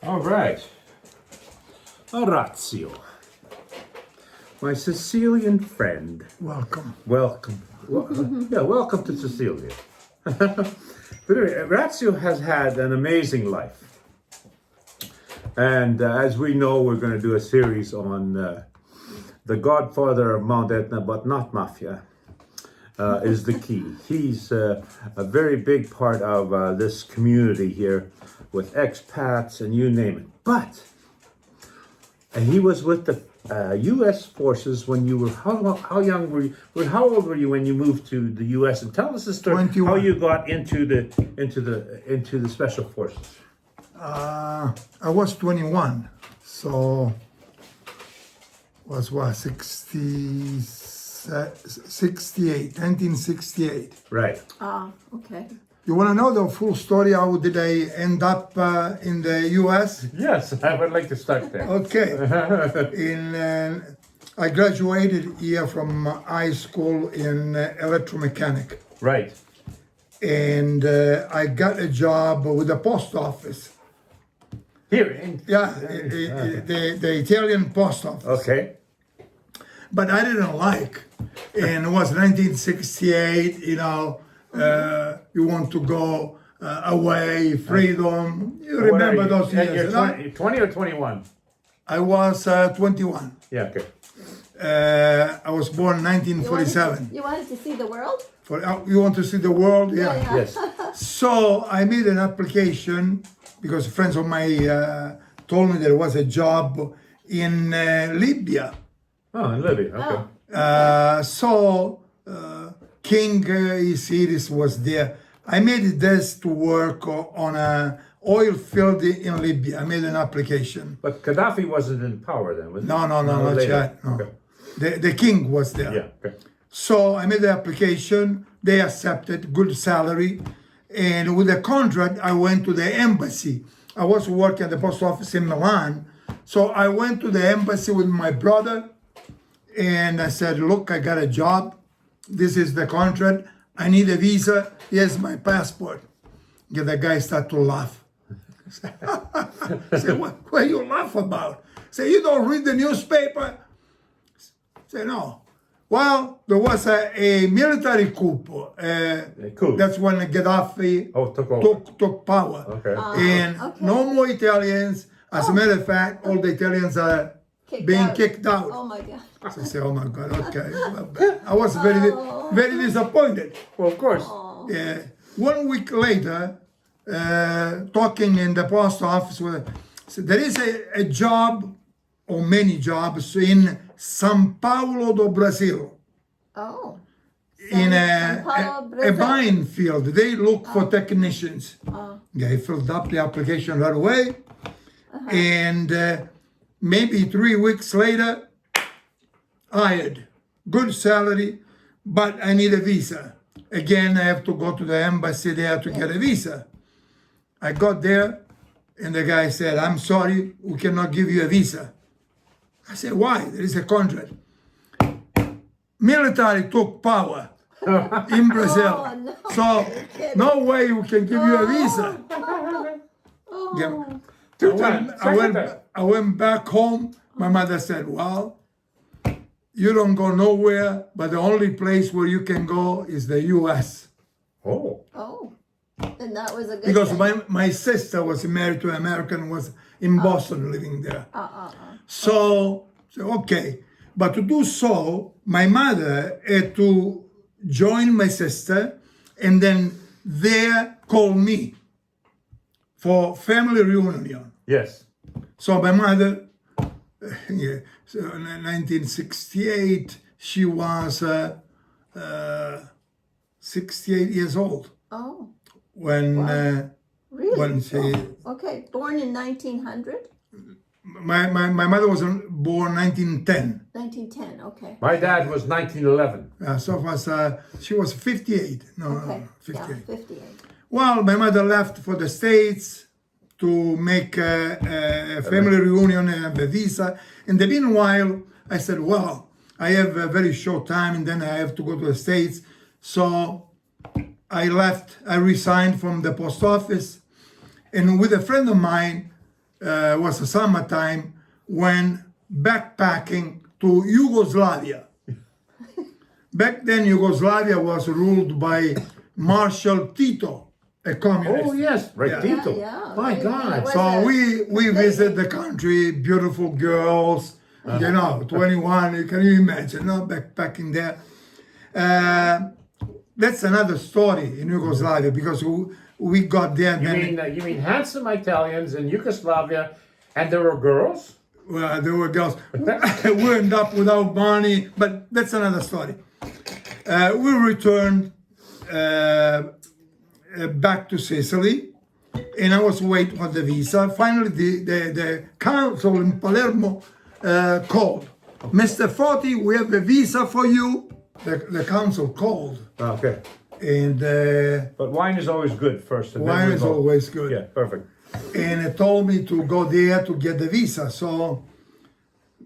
All right. Orazio, my Sicilian friend. Welcome. Welcome. Welcome to Sicilia. But anyway, Orazio has had an amazing life. And as we know, we're going to do a series on the Godfather of Mount Etna, but not MAFIA, is the key. He's a very big part of this community here with expats and you name it. But he was with the U.S. forces when you were, how young were you, how old were you when you moved to the U.S.? And tell us the story, 21. how you got into the special forces. I was 21, so was what, 1968. Right. Okay. You want to know the full story? How did I end up in the U.S.? Yes, I would like to start there. Okay. I graduated here from high school in electromechanic. Right. And I got a job with the post office. Here in The Italian post office. Okay. But I didn't like. And it was 1968, you want to go away, freedom. You What are remember you? those And years? you're 20 or 21? I was 21. Yeah, okay. I was born in 1947. You wanted to see the world? You want to see the world? Yeah. Yes. So I made an application because friends of mine told me there was a job in Libya. Oh, in Libya, okay. So King Isiris was there. I made this to work on a oil field in Libya. I made an application. But Gaddafi wasn't in power then, was he? No, not later. yet. No. Okay. The king was there. Yeah, okay. So I made the application. They accepted, good salary. And with the contract, I went to the embassy. I was working at the post office in Milan. So I went to the embassy with my brother. And I said, look, I got a job. This is the contract. I need a visa. Here's my passport. Yeah, the guy started to laugh. I said, what you laugh about? Say, you don't read the newspaper? Say, no. Well, there was a military coup. Coup. That's when Gaddafi took over. took power. Okay. And no more Italians. As a matter of fact, all the Italians are kicked out. Oh my God. So I say, oh my God, okay. I was very disappointed. Well, of course. 1 week later, talking in the post office, so there is a job, or many jobs, in São Paulo do Brazil. Oh. In São Paulo, a Brazil. vine field. They look for technicians. Yeah, I filled up the application right away. And maybe 3 weeks later, hired. Good salary, but I need a visa. Again, I have to go to the embassy there to get a visa. I got there, and the guy said, I'm sorry, we cannot give you a visa. I said, why? There is a contract. Military took power in Brazil. Oh, no. So, no way we can give you a visa. Oh. Yeah. Two times. I went back home. My mother said, well, you don't go nowhere, but the only place where you can go is the U.S. Oh. Oh. And that was a good Because thing. my sister was married to an American, was in Boston living there. So, okay. But to do so, my mother had to join my sister and then there call me for family reunion. Yes. So my mother, so in 1968, she was 68 years old Oh. when Really? when she. Okay. Born in 1900? My mother was born 1910. 1910. Okay. My dad was 1911. So was she was 58. Okay. 58. Yeah, 58. Well, my mother left for the States to make a family reunion and have a visa. In the meanwhile, I said, well, I have a very short time and then I have to go to the States. So I left, I resigned from the post office. And with a friend of mine, was the summertime, went backpacking to Yugoslavia. Back then, Yugoslavia was ruled by Marshal Tito, a communist. Oh yes, right, Yeah. Tito. Yeah, My yeah, God. yeah. So we visit the country, beautiful girls, 21, can you imagine, backpacking there. That's another story in Yugoslavia because we got there. You mean handsome Italians in Yugoslavia, and there were girls? Well, there were girls. We ended up without money, but that's another story. We returned back to Sicily, and I was waiting for the visa. Finally, the council in Palermo called. Mr. Foti, we have a visa for you. The council called. Okay. And But wine is always good first. And then wine we is go. always good. Yeah, perfect. And it told me to go there to get the visa. So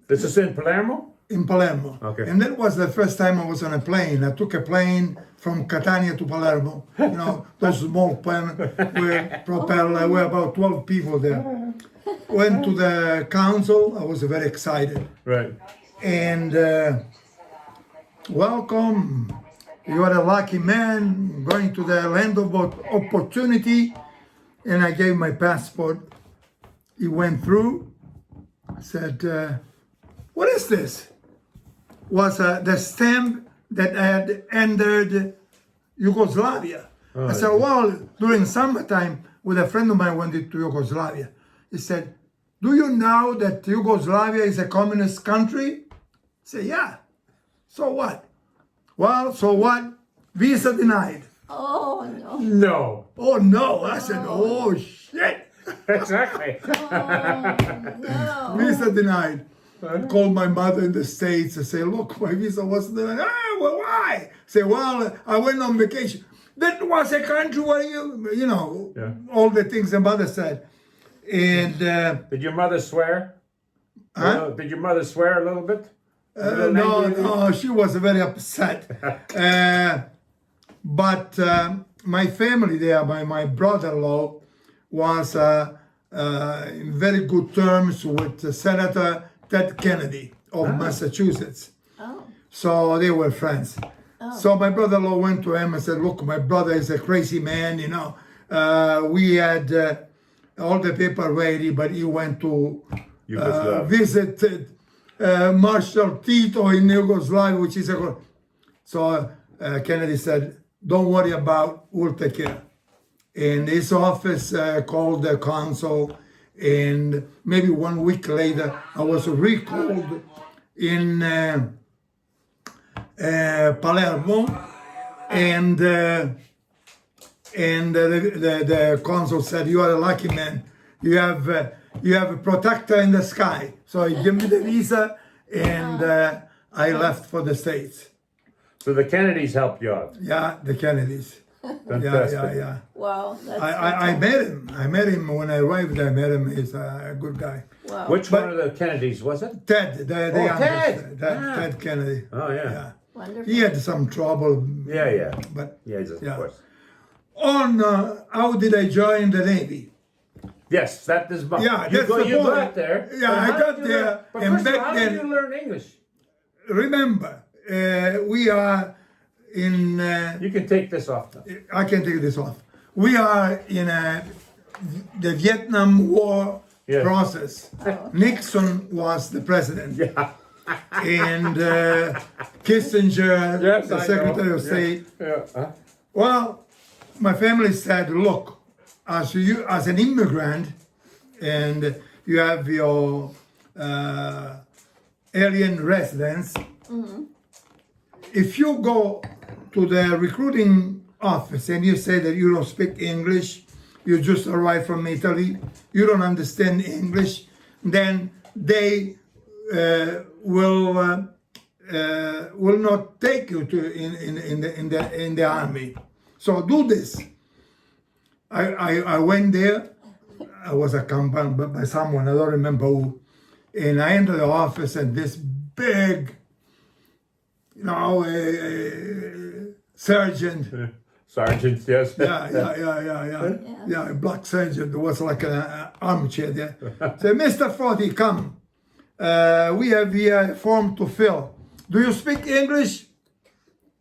This is in Palermo? in Palermo. Okay. And that was the first time I was on a plane. I took a plane from Catania to Palermo. You know, those small planes with propeller. We're about 12 people there. Went to the council. I was very excited. Right. And welcome. You are a lucky man going to the land of opportunity. And I gave my passport. He went through. Said, what is this? Was the stamp that had entered Yugoslavia. I said, well, during summertime, with a friend of mine went to Yugoslavia. He said, do you know that Yugoslavia is a communist country? I said, yeah. So what? Well, so what? Visa denied. Oh no. No. Oh no. I said, oh shit. Exactly. No. Visa denied. Called my mother in the States and say, look, my visa was denied. Ah, well, why? Say, well, I went on vacation. That was a country where you know, Yeah. all the things the mother said. And Did your mother swear? Huh? Did your mother swear a little bit? no, she was very upset. But my family there, my brother-in-law was in very good terms with Senator Ted Kennedy of Massachusetts. Oh. So they were friends. So my brother-in-law went to him and said, look, my brother is a crazy man, you know. We had all the paper ready, but he went to visit Marshal Tito in Yugoslavia, which is a... So Kennedy said, don't worry about, we'll take care. And his office called the consul, and maybe 1 week later, I was recalled in Palermo, and the consul said, "You are a lucky man. You have a protector in the sky." So he gave me the visa, and I left for the States. So the Kennedys helped you out. Yeah, the Kennedys. Fantastic. Yeah. Wow. That's I met him. I met him when I arrived. I met him. He's a good guy. wow. Which one of the Kennedys was it? Ted, the youngest, Ted. Ted Kennedy. Oh yeah. Yeah. Wonderful. He had some trouble. Yeah. But Yes, of course. on how did I join the Navy? Yes, that is my. Yeah, you that's the you point. got there. Yeah, But I how got did you there, learn- But and first of back all, how then- did you learn English? Remember, we are in. You can take this off now. I can take this off. We are in the Vietnam War Yes. process. Nixon was the president. Yeah. And Kissinger, Yes, the I Secretary know. of State. Yeah. Well, my family said, look, as an immigrant, and you have your alien residence, if you go to the recruiting office and you say that you don't speak English, you just arrived from Italy, you don't understand English, then they will not take you to in the army. So do this. I went there. I was accompanied by someone, I don't remember who, and I entered the office, and this big, sergeant Sergeant, yes. Yeah. Yeah, a black sergeant was like an armchair there. Say, Mr. Foddy, come. We have here a form to fill. Do you speak English?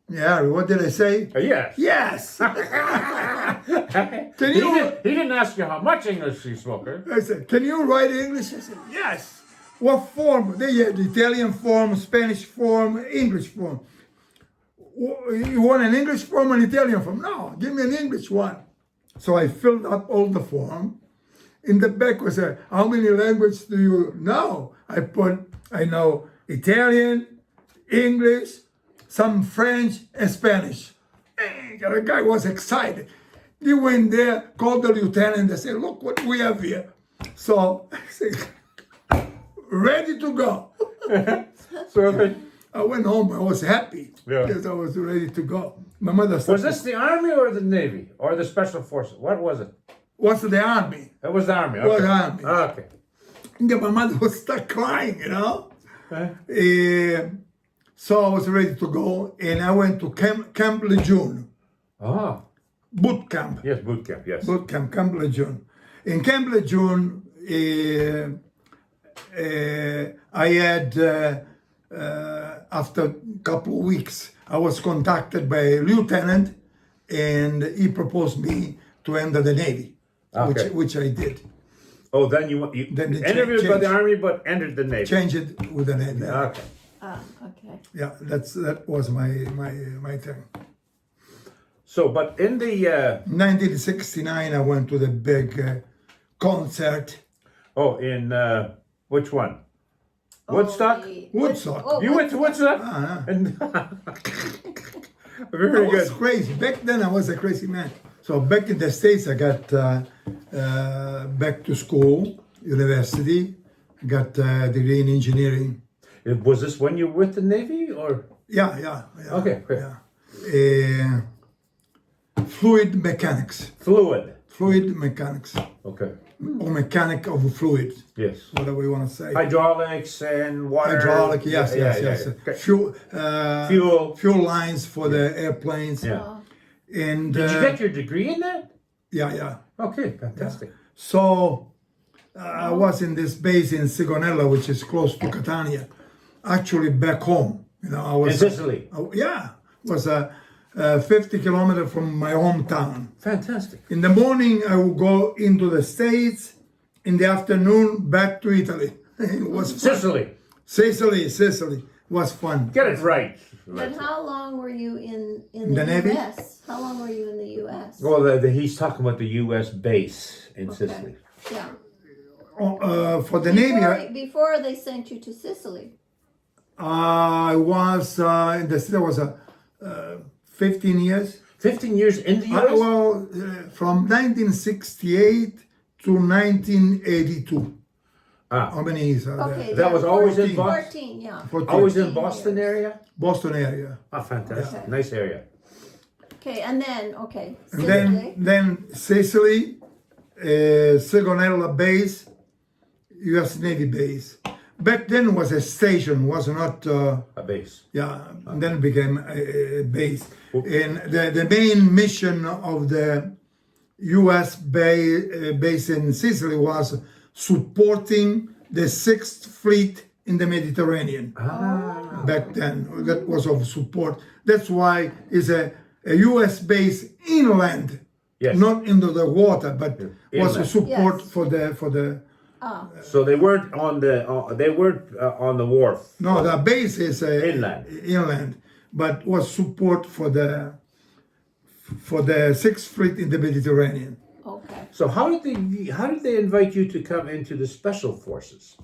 Yeah, what did I say? Yes. Yes! Can He you... didn't ask you how much English you spoke. Huh? I said, can you write English? I said, yes. What form? They had Italian form, Spanish form, English form. You want an English form or an Italian form? No, give me an English one. So I filled up all the form. In the back was how many languages do you know? I know Italian, English, some French, and Spanish. Hey, the guy was excited. He went there, called the lieutenant, and said, look what we have here. So I said, ready to go. So, I went home, I was happy Yeah. because I was ready to go. My mother said, was this the Army or the Navy or the Special Forces? What was it? what's the army? It was the Army. Okay. Was Army. Okay. Yeah, my mother was stuck crying, you know. Huh? So I was ready to go, and I went to Camp Lejeune, Ah, boot camp. yes, boot camp. Yes. Boot camp, Camp Lejeune. In Camp Lejeune, I had, after a couple of weeks, I was contacted by a lieutenant, and he proposed me to enter the Navy, Okay. which I did. Oh, then you Then they interviewed by the changed. Army but entered the Navy. Change it with the Navy. Okay. Okay. Yeah, that was my thing. So, but in the 1969, I went to the big concert. in which one? Woodstock. Woodstock. You went to Woodstock? Ah, And I very was good. crazy. Back then, I was a crazy man. So back in the States, I got back to school, university. I got a degree in engineering. Was this when you were with the Navy or? Yeah. Okay, great. Yeah. Fluid mechanics. Fluid mechanics. Okay. Or mechanic of a fluid, Yes. whatever you want to say. Hydraulics and water. Hydraulic, yes. Okay. Fuel lines for the airplanes. Yeah. And Did you get your degree in that? yeah. Okay, fantastic. So I was in this base in Sigonella, which is close to Catania. Actually, back home. You know, I was In Sicily. Was 50 kilometers from my hometown. Fantastic. In the morning, I would go into the States. In the afternoon, back to Italy. It was fun. Sicily was fun. Get it right. But how long were you in The the Navy? U.S.? How long were you in the U.S.? Well, he's talking about the U.S. base in Sicily. Yeah. For the Navy, Before they sent you to Sicily. I was in the city. Was 15 years. 15 years in the U.S.? From 1968 to 1982. Ah. How many years are Okay. there? That was always in Boston? 14, yeah. 14. Always in 14 Boston years. area? Boston area. Ah, fantastic. Okay. Nice area. Okay, and then, And Sicily. then Sicily, Sigonella base, U.S. Navy base. Back then was a station, was not. A base. And then it became a base. And the main mission of the U.S. base in Sicily was supporting the 6th Fleet in the Mediterranean. Back then, that was of support. That's why it's a U.S. base inland, Yes. not into the water, but was a Inland. support Yes. for the. So they weren't on the wharf. No, the base is Inland. but was support for the 6th Fleet in the Mediterranean. Okay. So how did they invite you to come into the special forces?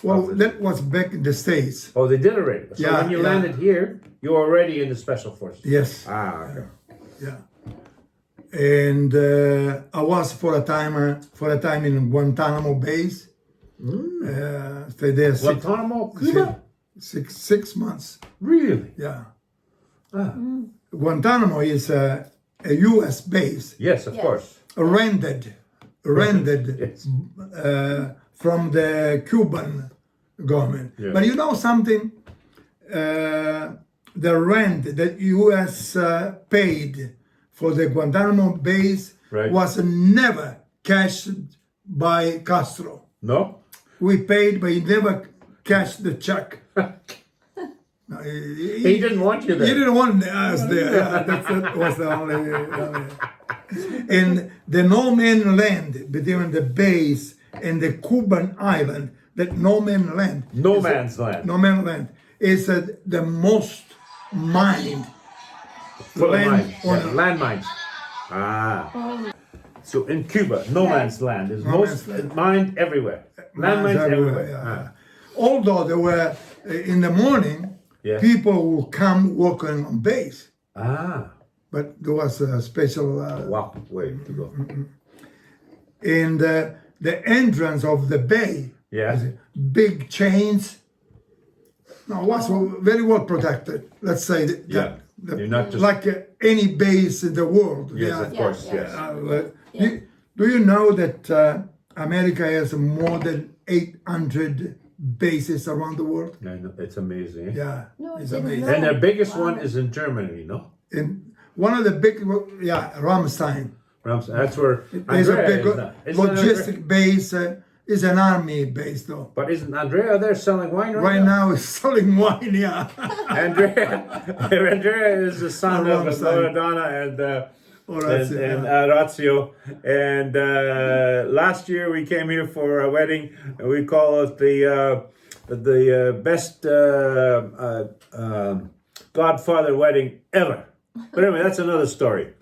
Well, that was back in the States. Oh, they did already. So Yeah, when you yeah. landed here, you were already in the special forces. Yes. Ah, okay. Yeah. And I was for a time in Guantanamo Bay. Stayed there Guantanamo, Cuba? 6 months. Really? Yeah. Ah. Guantanamo is a U.S. base Yes, of Yes. course. rented Yes. from the Cuban government. Yeah. But you know something? the rent that U.S. Paid for the Guantanamo base Right. was never cashed by Castro. No? We paid, but he never cashed the check. No, He didn't want you He there. didn't want us there. Yeah, that was the only. And the no man land between the base and the Cuban island, that no man land. No is man's land. No man land is the most mined Full of land mines. on Yeah, landmines. Ah. So in Cuba, no man's land is No most man's land. mined everywhere. Landmines everywhere. yeah. Although there were in the morning, Yeah. people will come walking on base, Ah. but there was a special. Wow. Way to go. In the entrance of the bay, Yeah. big chains. No, it was very well protected. Let's say that. Yeah. You're not just. Like any base in the world. Yes, yeah. of course. Yeah, Yes. Do you know that America has more than 800 bases around the world? I know, it's amazing. Eh? Yeah, No, I it's didn't amazing. know. And their biggest Wow. one is in Germany, no? And one of the big, Ramstein. That's where There's a Andrea big is now. Isn't logistic base. Is an army base though. But isn't Andrea there selling wine Right now, it's selling wine. Yeah. Andrea is the son of Ramstein. Loredana and Orazio, and yeah. Orazio. And last year we came here for a wedding, and we call it the best Godfather wedding ever. But anyway, that's another story.